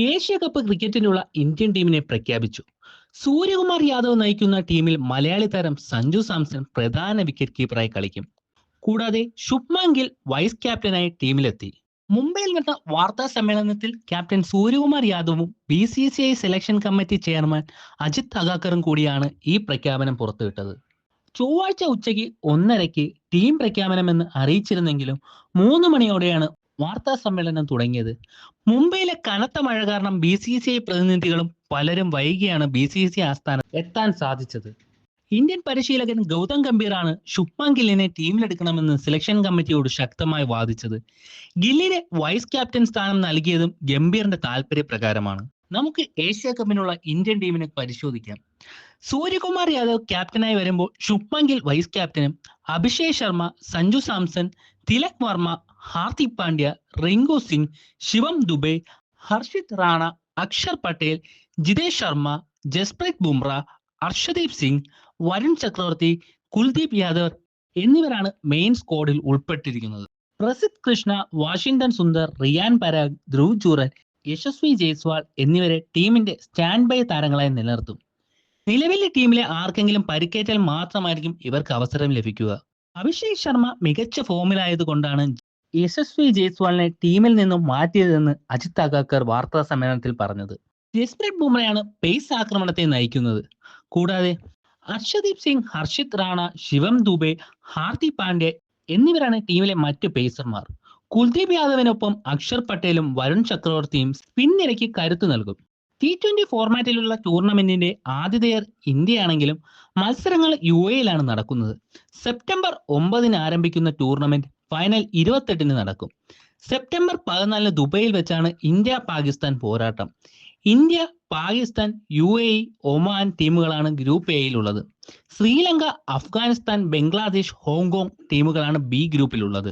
Asia cup ക്രിക്കറ്റിനുള്ള Indian ടീമിനെ പ്രഖ്യാപിച്ചു. സൂര്യകുമാർ യാദവ് നയിക്കുന്ന ടീമിൽ മലയാളി താരം സഞ്ജു സാംസൺ പ്രധാന വിക്കറ്റ് കീപ്പറായി കളിക്കും. കൂടാതെ ശുഭ്മാൻ ഗിൽ വൈസ് ക്യാപ്റ്റനായി ടീമിലെത്തി. മുംബൈയിൽ നടന്ന വാർത്താ സമ്മേളനത്തിൽ ക്യാപ്റ്റൻ സൂര്യകുമാർ യാദവും BCCI selection committee chairman Ajit അഗാക്കറും കൂടിയാണ് ഈ പ്രഖ്യാപനം പുറത്തുവിട്ടത്. ചൊവ്വാഴ്ച ഉച്ചയ്ക്ക് 1:30 ടീം പ്രഖ്യാപനമെന്ന് അറിയിച്ചിരുന്നെങ്കിലും 3 മണിയോടെയാണ് വാർത്താ സമ്മേളനം തുടങ്ങിയത്. മുംബൈയിലെ കനത്ത മഴ കാരണം BCCI പ്രതിനിധികളും പലരും വൈകിയാണ് BCCI ആസ്ഥാനത്ത് എത്താൻ സാധിച്ചത്. ഇന്ത്യൻ പരിശീലകൻ ഗൗതം ഗംഭീറാണ് ശുഭ്മാൻ ഗില്ലിനെ ടീമിലെടുക്കണമെന്ന് സെലക്ഷൻ കമ്മിറ്റിയോട് ശക്തമായി വാദിച്ചത്. ഗില്ലിനെ വൈസ് ക്യാപ്റ്റൻ സ്ഥാനം നൽകിയതും ഗംഭീറിന്റെ താല്പര്യപ്രകാരമാണ്. നമുക്ക് ഏഷ്യ കപ്പിനുള്ള ഇന്ത്യൻ ടീമിനെ പരിശോധിക്കാം. സൂര്യകുമാർ യാദവ് ക്യാപ്റ്റനായി വരുമ്പോൾ ശുഭ്മാൻ ഗിൽ വൈസ് ക്യാപ്റ്റനും, അഭിഷേക് ശർമ്മ, സഞ്ജു സാംസൺ, തിലക് വർമ്മ, ഹാർദിക് പാണ്ഡ്യ, റിങ്കു സിംഗ്, ശിവം ദുബെ, ഹർഷിത് റാണ, അക്ഷർ പട്ടേൽ, ജിതേഷ് ശർമ്മ, ജസ്പ്രീത് ബുംറ, അർഷദീപ് സിംഗ്, വരുൺ ചക്രവർത്തി, കുൽദീപ് യാദവ് എന്നിവരാണ് മെയിൻ സ്ക്വാഡിൽ ഉൾപ്പെട്ടിരിക്കുന്നത്. പ്രസിദ്ധ് കൃഷ്ണ, വാഷിംഗ്ടൺ സുന്ദർ, റിയാൻ പരാഗ്, ധ്രുവ് ജുറൽ, യശസ്വി ജയ്സ്വാൾ എന്നിവരെ ടീമിന്റെ സ്റ്റാൻഡ് ബൈ താരങ്ങളായി നിലനിർത്തും. നിലവിലെ ടീമിലെ ആർക്കെങ്കിലും പരിക്കേറ്റാൽ മാത്രമായിരിക്കും ഇവർക്ക് അവസരം ലഭിക്കുക. അഭിഷേക് ശർമ്മ മികച്ച ഫോമിലായത് കൊണ്ടാണ് യശസ്വി ജയ്സ്വാളിനെ ടീമിൽ നിന്നും മാറ്റിയതെന്ന് അജിത് അഗാക്കർ വാർത്താ സമ്മേളനത്തിൽ പറഞ്ഞത്. ജസ്പ്രീത് ബുംറയാണ് പേസ് ആക്രമണത്തെ നയിക്കുന്നത്. കൂടാതെ അർഷദീപ് സിംഗ്, ഹർഷിത് റാണ, ശിവം ദുബെ, ഹാർദിക് പാണ്ഡ്യ എന്നിവരാണ് ടീമിലെ മറ്റ് പേസർമാർ. കുൽദീപ് യാദവിനൊപ്പം അക്ഷർ പട്ടേലും വരുൺ ചക്രവർത്തിയും സ്പിന്നിരയ്ക്ക് കരുത്തു നൽകും. T20 ഫോർമാറ്റിലുള്ള ടൂർണമെന്റിന്റെ ആതിഥേയർ ഇന്ത്യയാണെങ്കിലും മത്സരങ്ങൾ UAEയിലാണ് നടക്കുന്നത്. സെപ്റ്റംബർ 9 ആരംഭിക്കുന്ന ടൂർണമെന്റ് ഫൈനൽ 28 നടക്കും. സെപ്റ്റംബർ 14 ദുബൈയിൽ വെച്ചാണ് ഇന്ത്യ-പാകിസ്ഥാൻ പോരാട്ടം. ഇന്ത്യ, പാകിസ്ഥാൻ, UAE, ഒമാൻ ടീമുകളാണ് ഗ്രൂപ്പ് എയിലുള്ളത്. ശ്രീലങ്ക, അഫ്ഗാനിസ്ഥാൻ, ബംഗ്ലാദേശ്, ഹോങ്കോങ് ടീമുകളാണ് B ഗ്രൂപ്പിലുള്ളത്.